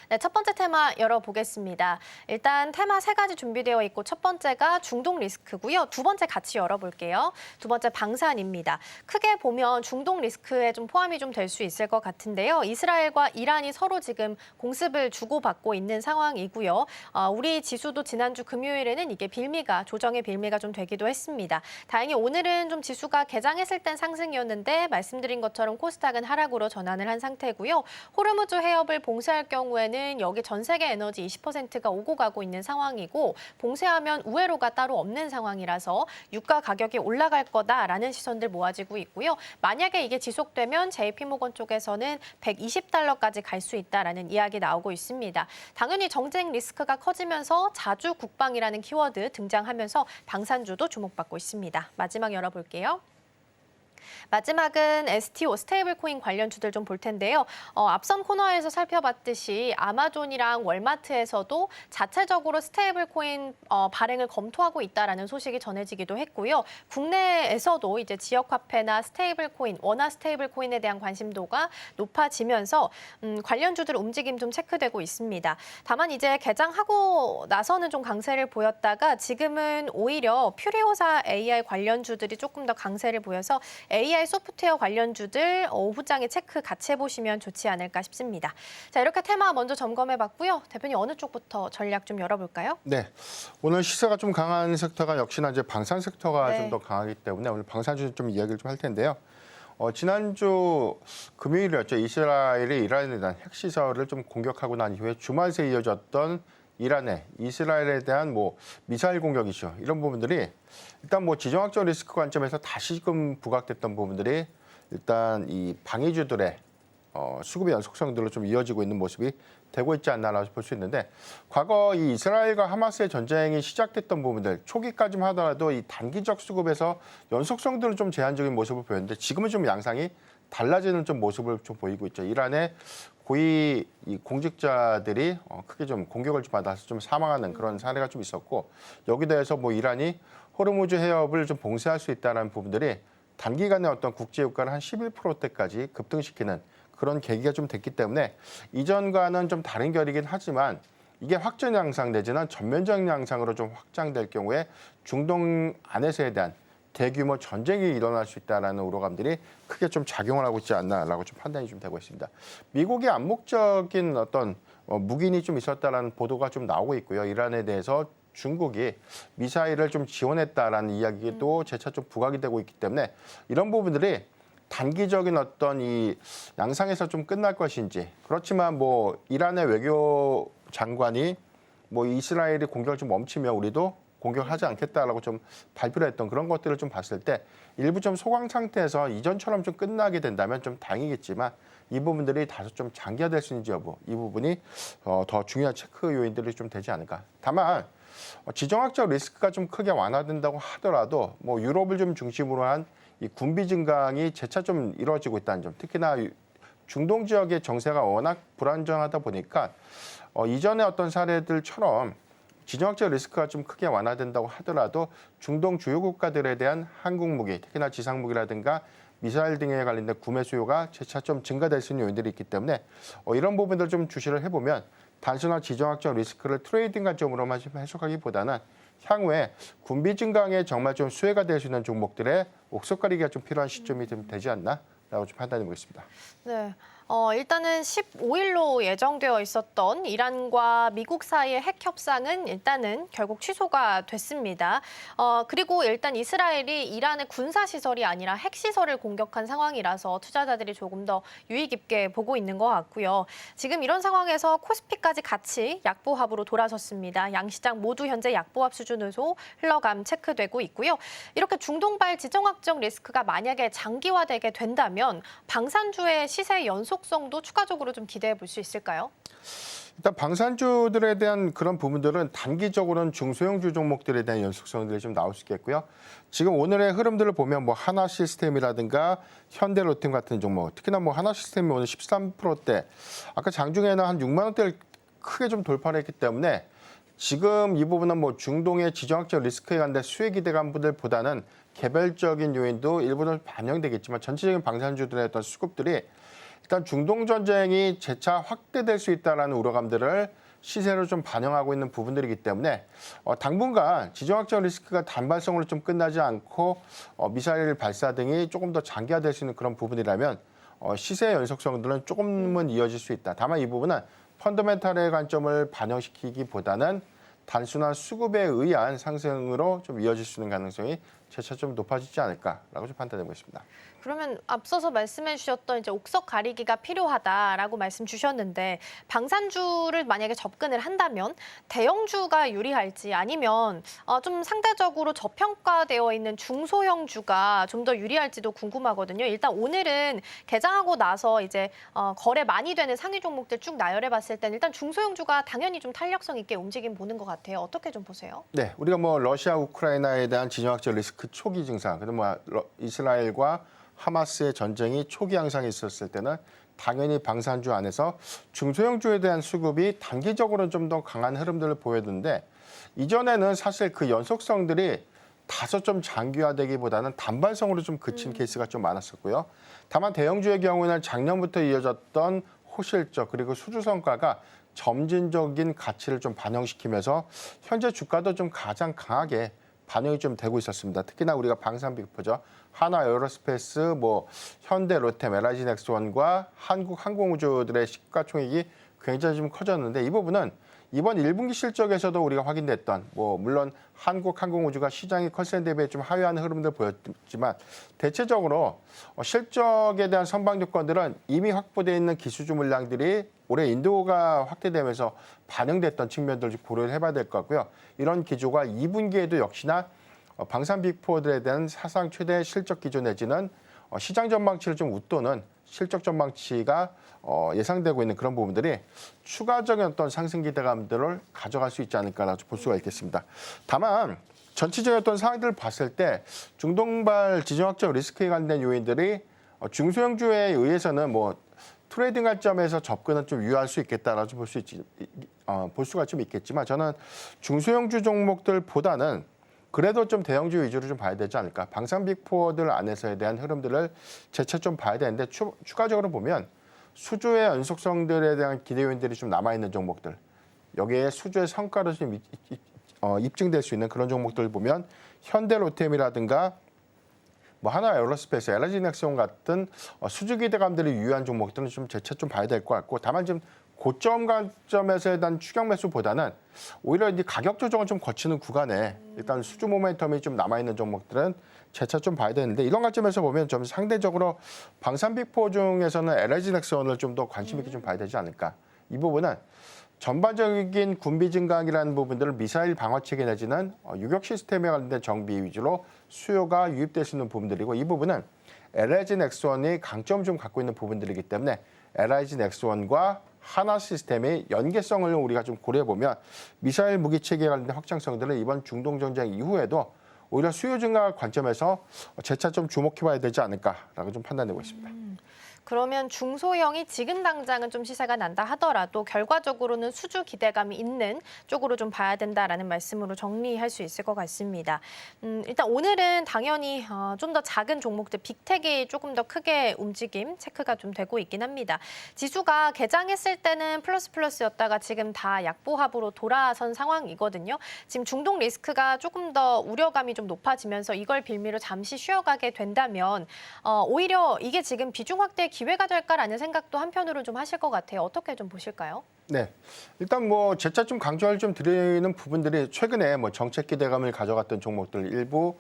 네, 첫 번째 테마 열어보겠습니다. 일단 테마 세 가지 준비되어 있고 첫 번째가 중동 리스크고요. 두 번째 같이 열어볼게요. 두 번째 방산입니다. 크게 보면 중동 리스크에 좀 포함이 좀 될 수 있을 것 같은데요. 이스라엘과 이란이 서로 지금 공습을 주고받고 있는 상황이고요. 우리 지수도 지난주 금요일에는 이게 조정의 빌미가 좀 되기도 했습니다. 다행히 오늘은 좀 지수가 개장했을 땐 상승이었는데 말씀드린 것처럼 코스닥은 하락으로 전환을 한 상태고요. 호르무즈 해협을 봉쇄할 경우에는 여기 전 세계 에너지 20%가 오고 가고 있는 상황이고 봉쇄하면 우회로가 따로 없는 상황이라서 유가 가격이 올라갈 거다라는 시선들 모아지고 있고요. 만약에 이게 지속되면 JP모건 쪽에서는 120달러까지 갈 수 있다라는 이야기 나오고 있습니다. 당연히 정쟁 리스크가 커지면서 자주 국방이라는 키워드 등장하면서 방산주도 주목받고 있습니다. 마지막 열어볼게요. 마지막은 STO, 스테이블코인 관련주들 좀 볼 텐데요. 앞선 코너에서 살펴봤듯이 아마존이랑 월마트에서도 자체적으로 스테이블코인 발행을 검토하고 있다라는 소식이 전해지기도 했고요. 국내에서도 이제 지역화폐나 스테이블코인, 원화 스테이블코인에 대한 관심도가 높아지면서 관련주들 움직임 좀 체크되고 있습니다. 다만 이제 개장하고 나서는 좀 강세를 보였다가 지금은 오히려 퓨리오사 AI 관련주들이 조금 더 강세를 보여서 AI 소프트웨어 관련주들 오후장에 체크 같이 해보시면 좋지 않을까 싶습니다. 자, 이렇게 테마 먼저 점검해봤고요. 대표님 어느 쪽부터 전략 좀 열어볼까요? 네, 오늘 시세가 좀 강한 섹터가 역시나 이제 방산 섹터가 네. 좀 더 강하기 때문에 오늘 방산주 좀 이야기를 좀 할 텐데요. 지난주 금요일이었죠. 이스라엘이 이란에 대한 핵시설을 좀 공격하고 난 이후에 주말 새 이어졌던 이란의 이스라엘에 대한 미사일 공격이죠. 이런 부분들이 일단 지정학적 리스크 관점에서 다시금 부각됐던 부분들이 일단 이 방위주들의 수급의 연속성들로 좀 이어지고 있는 모습이 되고 있지 않나라고 볼 수 있는데 과거 이 이스라엘과 하마스의 전쟁이 시작됐던 부분들 초기까지만 하더라도 이 단기적 수급에서 연속성들은 좀 제한적인 모습을 보였는데 지금은 좀 양상이 달라지는 좀 모습을 좀 보이고 있죠. 이란의 고위 이 공직자들이 크게 좀 공격을 좀 받아서 좀 사망하는 그런 사례가 좀 있었고 여기 대해서 이란이 호르무즈 해협을 좀 봉쇄할 수 있다는 부분들이 단기간에 어떤 국제 유가를 한 11%대까지 급등시키는 그런 계기가 좀 됐기 때문에 이전과는 좀 다른 결이긴 하지만 이게 확전 양상 내지는 전면적 양상으로 좀 확장될 경우에 중동 안에서에 대한 대규모 전쟁이 일어날 수 있다는 우려감들이 크게 좀 작용을 하고 있지 않나라고 좀 판단이 좀 되고 있습니다. 미국의 암묵적인 어떤 묵인이 좀 있었다라는 보도가 좀 나오고 있고요. 이란에 대해서 중국이 미사일을 좀 지원했다라는 이야기도 재차 좀 부각이 되고 있기 때문에 이런 부분들이 단기적인 어떤 이 양상에서 좀 끝날 것인지 그렇지만 이란의 외교 장관이 이스라엘이 공격을 좀 멈추면 우리도 공격하지 않겠다라고 좀 발표를 했던 그런 것들을 좀 봤을 때 일부 좀 소강 상태에서 이전처럼 좀 끝나게 된다면 좀 다행이겠지만 이 부분들이 다소 좀 장기화될 수 있는지 여부 이 부분이 더 중요한 체크 요인들이 좀 되지 않을까. 다만 지정학적 리스크가 좀 크게 완화된다고 하더라도 유럽을 좀 중심으로 한 이 군비 증강이 재차 좀 이루어지고 있다는 점, 특히나 중동 지역의 정세가 워낙 불안정하다 보니까 이전의 어떤 사례들처럼 지정학적 리스크가 좀 크게 완화된다고 하더라도 중동 주요 국가들에 대한 한국 무기, 특히나 지상 무기라든가 미사일 등에 관련된 구매 수요가 재차 좀 증가될 수 있는 요인들이 있기 때문에 이런 부분들 좀 주시를 해보면 단순한 지정학적 리스크를 트레이딩 관점으로만 해석하기보다는 향후에 군비 증강에 정말 좀 수혜가 될 수 있는 종목들의 옥석가리기가 좀 필요한 시점이 좀 되지 않나라고 좀 판단해 보겠습니다. 네. 일단은 15일로 예정되어 있었던 이란과 미국 사이의 핵 협상은 일단은 결국 취소가 됐습니다. 그리고 일단 이스라엘이 이란의 군사시설이 아니라 핵시설을 공격한 상황이라서 투자자들이 조금 더 유의 깊게 보고 있는 것 같고요. 지금 이런 상황에서 코스피까지 같이 약보합으로 돌아섰습니다. 양시장 모두 현재 약보합 수준으로 흘러감 체크되고 있고요. 이렇게 중동발 지정학적 리스크가 만약에 장기화되게 된다면 방산주의 시세 연속성도 추가적으로 좀 기대해 볼 수 있을까요? 일단 방산주들에 대한 그런 부분들은 단기적으로는 중소형주 종목들에 대한 연속성들이 좀 나올 수 있겠고요. 지금 오늘의 흐름들을 보면 하나시스템이라든가 현대로템 같은 종목, 특히나 하나시스템이 오늘 13%대, 아까 장중에는 한 6만 원대를 크게 좀 돌파를 했기 때문에 지금 이 부분은 중동의 지정학적 리스크에 관한 수혜 기대감들보다는 개별적인 요인도 일부는 반영되겠지만 전체적인 방산주들의 어떤 수급들이 일단 중동 전쟁이 재차 확대될 수 있다는 우려감들을 시세로 좀 반영하고 있는 부분들이기 때문에 당분간 지정학적 리스크가 단발성으로 좀 끝나지 않고 미사일 발사 등이 조금 더 장기화될 수 있는 그런 부분이라면 시세 연속성들은 조금은 이어질 수 있다. 다만 이 부분은 펀더멘탈의 관점을 반영시키기보다는 단순한 수급에 의한 상승으로 좀 이어질 수 있는 가능성이 재차 좀 높아지지 않을까라고 좀 판단되고 있습니다. 그러면 앞서서 말씀해 주셨던 이제 옥석 가리기가 필요하다라고 말씀 주셨는데 방산주를 만약에 접근을 한다면 대형주가 유리할지 아니면 좀 상대적으로 저평가되어 있는 중소형주가 좀 더 유리할지도 궁금하거든요. 일단 오늘은 개장하고 나서 이제 거래 많이 되는 상위 종목들 쭉 나열해 봤을 때는 일단 중소형주가 당연히 좀 탄력성 있게 움직임 보는 것 같아요. 어떻게 좀 보세요? 네, 우리가 뭐 러시아 우크라이나에 대한 지정학적 리스크 초기 증상, 그리고 뭐 이스라엘과 하마스의 전쟁이 초기 양상이 있었을 때는 당연히 방산주 안에서 중소형주에 대한 수급이 단기적으로는 좀 더 강한 흐름들을 보였는데 이전에는 사실 그 연속성들이 다소 좀 장기화되기보다는 단발성으로 좀 그친 케이스가 좀 많았었고요. 다만 대형주의 경우에는 작년부터 이어졌던 호실적 그리고 수주 성과가 점진적인 가치를 좀 반영시키면서 현재 주가도 좀 가장 강하게 반영이 좀 되고 있었습니다. 특히나 우리가 방산 빅포죠. 하나 에어로스페이스, 뭐 현대, 롯데, LIG 넥스원과 한국 항공우주들의 시가총액이 굉장히 좀 커졌는데 이 부분은 이번 1분기 실적에서도 우리가 확인됐던 뭐 물론 한국 항공우주가 시장의 컨센 대비에 좀 하회하는 흐름들 보였지만 대체적으로 실적에 대한 선방 조건들은 이미 확보되어 있는 기수주 물량들이 올해 인도가 확대되면서 반영됐던 측면들을 좀 고려를 해봐야 될 것 같고요. 이런 기조가 2분기에도 역시나 방산 빅4들에 대한 사상 최대 실적 기조 내지는 시장 전망치를 좀 웃도는 실적 전망치가 예상되고 있는 그런 부분들이 추가적인 어떤 상승 기대감들을 가져갈 수 있지 않을까라고 볼 수가 있겠습니다. 다만 전체적인 어떤 상황들을 봤을 때 중동발 지정학적 리스크에 관련된 요인들이 중소형주에 의해서는 뭐 트레이딩 관점에서 접근은 좀 유효할 수 있겠다라고 볼 수가 좀 있겠지만 저는 중소형주 종목들보다는 그래도 좀 대형주 위주로 좀 봐야 되지 않을까. 방산 빅4들 안에서에 대한 흐름들을 재차 좀 봐야 되는데 추가적으로 보면 수주의 연속성들에 대한 기대 요인들이 좀 남아있는 종목들. 여기에 수주의 성과로 좀 입증될 수 있는 그런 종목들을 보면 현대 로템이라든가 뭐 하나 에어로스페이스, LIG 넥스원 같은 수주 기대감들이 유효한 종목들은 좀 재차 좀 봐야 될 것 같고 다만 좀 고점 관점에서에 대한 추격 매수보다는 오히려 이제 가격 조정을 좀 거치는 구간에 일단 수주 모멘텀이 좀 남아있는 종목들은 재차 좀 봐야 되는데 이런 관점에서 보면 좀 상대적으로 방산 빅4 중에서는 LIG 넥스원을 좀 더 관심 있게 좀 봐야 되지 않을까. 이 부분은 전반적인 군비 증강이라는 부분들을 미사일 방어 체계 내지는 유격 시스템에 관련된 정비 위주로 수요가 유입될 수 있는 부분들이고 이 부분은 LIG 넥스원이 강점 좀 갖고 있는 부분들이기 때문에 LIG 넥스원과 하나 시스템의 연계성을 우리가 좀 고려해 보면 미사일 무기 체계에 관련된 확장성들은 이번 중동 전쟁 이후에도 오히려 수요 증가 관점에서 재차 좀 주목해봐야 되지 않을까라고 좀 판단되고 있습니다. 그러면 중소형이 지금 당장은 좀 시세가 난다 하더라도 결과적으로는 수주 기대감이 있는 쪽으로 좀 봐야 된다라는 말씀으로 정리할 수 있을 것 같습니다. 일단 오늘은 당연히 좀 더 작은 종목들 빅텍이 조금 더 크게 움직임 체크가 좀 되고 있긴 합니다. 지수가 개장했을 때는 플러스였다가 지금 다 약보합으로 돌아선 상황이거든요. 지금 중동 리스크가 조금 더 우려감이 좀 높아지면서 이걸 빌미로 잠시 쉬어가게 된다면 오히려 이게 지금 비중 확대 기회가 될까라는 생각도 한편으로 좀 하실 것 같아요. 어떻게 좀 보실까요? 네, 일단 뭐 재차 좀 강조를 좀 드리는 부분들이 최근에 뭐 정책 기대감을 가져갔던 종목들 일부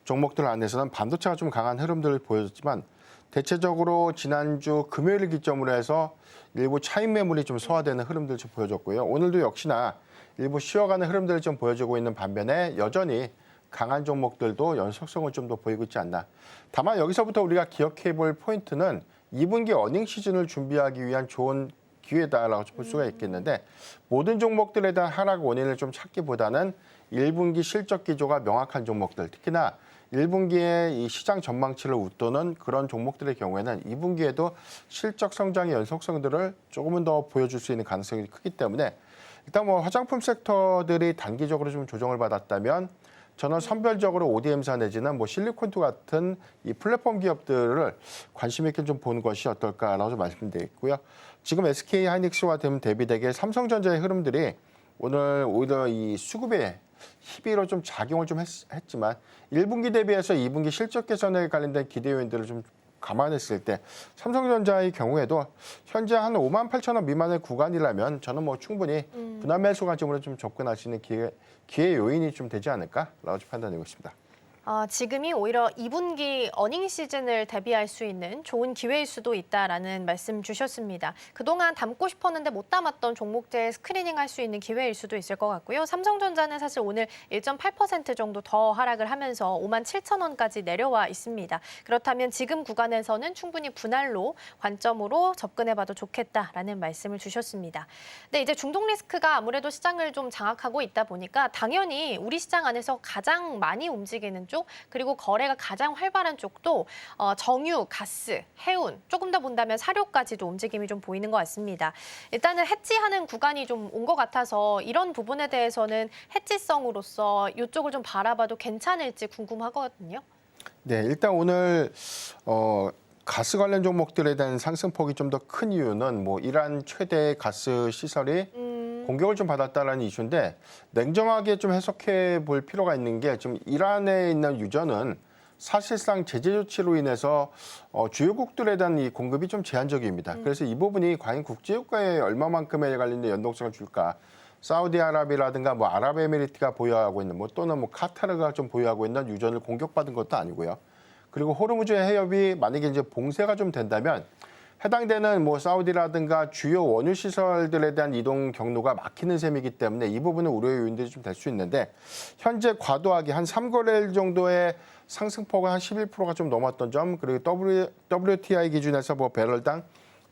종목들 안에서는 반도체가 좀 강한 흐름들을 보여줬지만 대체적으로 지난주 금요일을 기점으로 해서 일부 차익 매물이 좀 소화되는 흐름들을 좀 보여줬고요. 오늘도 역시나 일부 쉬어가는 흐름들을 좀 보여주고 있는 반면에 여전히 강한 종목들도 연속성을 좀 더 보이고 있지 않나. 다만 여기서부터 우리가 기억해 볼 포인트는 2분기 어닝 시즌을 준비하기 위한 좋은 기회다라고 볼 수가 있겠는데 모든 종목들에 대한 하락 원인을 좀 찾기보다는 1분기 실적 기조가 명확한 종목들, 특히나 1분기에 이 시장 전망치를 웃도는 그런 종목들의 경우에는 2분기에도 실적 성장의 연속성들을 조금은 더 보여줄 수 있는 가능성이 크기 때문에 일단 뭐 화장품 섹터들이 단기적으로 좀 조정을 받았다면 저는 선별적으로 ODM사 내지는 뭐 실리콘투 같은 이 플랫폼 기업들을 관심 있게 좀 보는 것이 어떨까라고 좀 말씀드리고요. 지금 SK 하이닉스와 대비되게 삼성전자의 흐름들이 오늘 오히려 이 수급에 희비로 좀 작용을 좀 했지만 1분기 대비해서 2분기 실적 개선에 관련된 기대 요인들을 좀 감안했을 때 삼성전자의 경우에도 현재 한 5만 8천 원 미만의 구간이라면 저는 뭐 충분히 분할 매수 관점으로 좀 접근할 수 있는 기회 요인이 좀 되지 않을까라고 좀 판단되고 있습니다. 지금이 오히려 2분기 어닝 시즌을 대비할 수 있는 좋은 기회일 수도 있다라는 말씀 주셨습니다. 그동안 담고 싶었는데 못 담았던 종목들 스크리닝할 수 있는 기회일 수도 있을 것 같고요. 삼성전자는 사실 오늘 1.8% 정도 더 하락을 하면서 5만 7천 원까지 내려와 있습니다. 그렇다면 지금 구간에서는 충분히 분할로 관점으로 접근해봐도 좋겠다라는 말씀을 주셨습니다. 근데 이제 중동 리스크가 아무래도 시장을 좀 장악하고 있다 보니까 당연히 우리 시장 안에서 가장 많이 움직이는 쪽 그리고 거래가 가장 활발한 쪽도 정유, 가스, 해운, 조금 더 본다면 사료까지도 움직임이 좀 보이는 것 같습니다. 일단은 해지하는 구간이 좀 온 것 같아서 이런 부분에 대해서는 해지성으로서 이쪽을 좀 바라봐도 괜찮을지 궁금하거든요. 네, 일단 오늘 가스 관련 종목들에 대한 상승폭이 좀 더 큰 이유는 뭐 이란 최대 가스 시설이 공격을 좀 받았다라는 이슈인데 냉정하게 좀 해석해 볼 필요가 있는 게 지금 이란에 있는 유저는 사실상 제재 조치로 인해서 주요국들에 대한 이 공급이 좀 제한적입니다. 그래서 이 부분이 과연 국제유가에 얼마만큼에 관련된 연동성을 줄까? 사우디아라비아라든가 뭐 아랍에미리트가 보유하고 있는 뭐 또는 뭐 카타르가 좀 보유하고 있는 유전을 공격받은 것도 아니고요. 그리고 호르무즈 해협이 만약에 이제 봉쇄가 좀 된다면 해당되는 뭐 사우디라든가 주요 원유 시설들에 대한 이동 경로가 막히는 셈이기 때문에 이 부분은 우려의 요인들이 좀 될 수 있는데 현재 과도하게 한 3거래일 정도의 상승폭은 한 11%가 좀 넘었던 점 그리고 WTI 기준에서 뭐 배럴당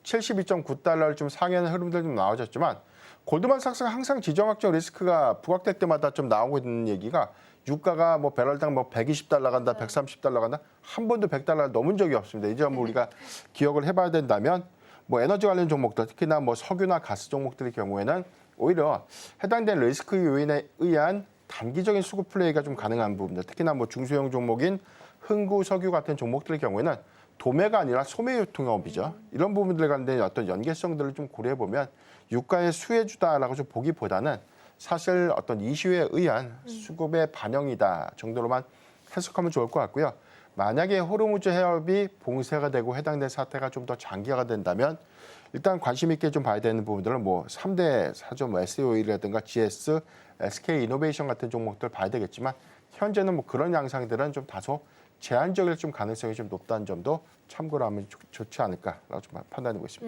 72.9달러를 좀 상회하는 흐름들 좀 나와졌지만 골드만삭스가 항상 지정학적 리스크가 부각될 때마다 좀 나오고 있는 얘기가 유가가 뭐 배럴당 뭐 120달러 간다, 130달러 간다 한 번도 100달러를 넘은 적이 없습니다. 이제 뭐 우리가 기억을 해봐야 된다면 뭐 에너지 관련 종목들 특히나 뭐 석유나 가스 종목들의 경우에는 오히려 해당된 리스크 요인에 의한 단기적인 수급 플레이가 좀 가능한 부분들 특히나 뭐 중소형 종목인 흥구, 석유 같은 종목들의 경우에는 도매가 아니라 소매 유통업이죠. 이런 부분들에 관련된 어떤 연계성들을 좀 고려해 보면 유가의 수혜주다라고 좀 보기보다는 사실 어떤 이슈에 의한 수급의 반영이다 정도로만 해석하면 좋을 것 같고요. 만약에 호르무즈 해협이 봉쇄가 되고 해당된 사태가 좀 더 장기화가 된다면 일단 관심 있게 좀 봐야 되는 부분들은 뭐 3대 사죠, 뭐 SOE라든가 GS, SK 이노베이션 같은 종목들 봐야 되겠지만 현재는 뭐 그런 양상들은 좀 다소 제한적일 좀 가능성이 좀 높다는 점도 참고로 하면 좋지 않을까라고 좀 판단하고 있습니다.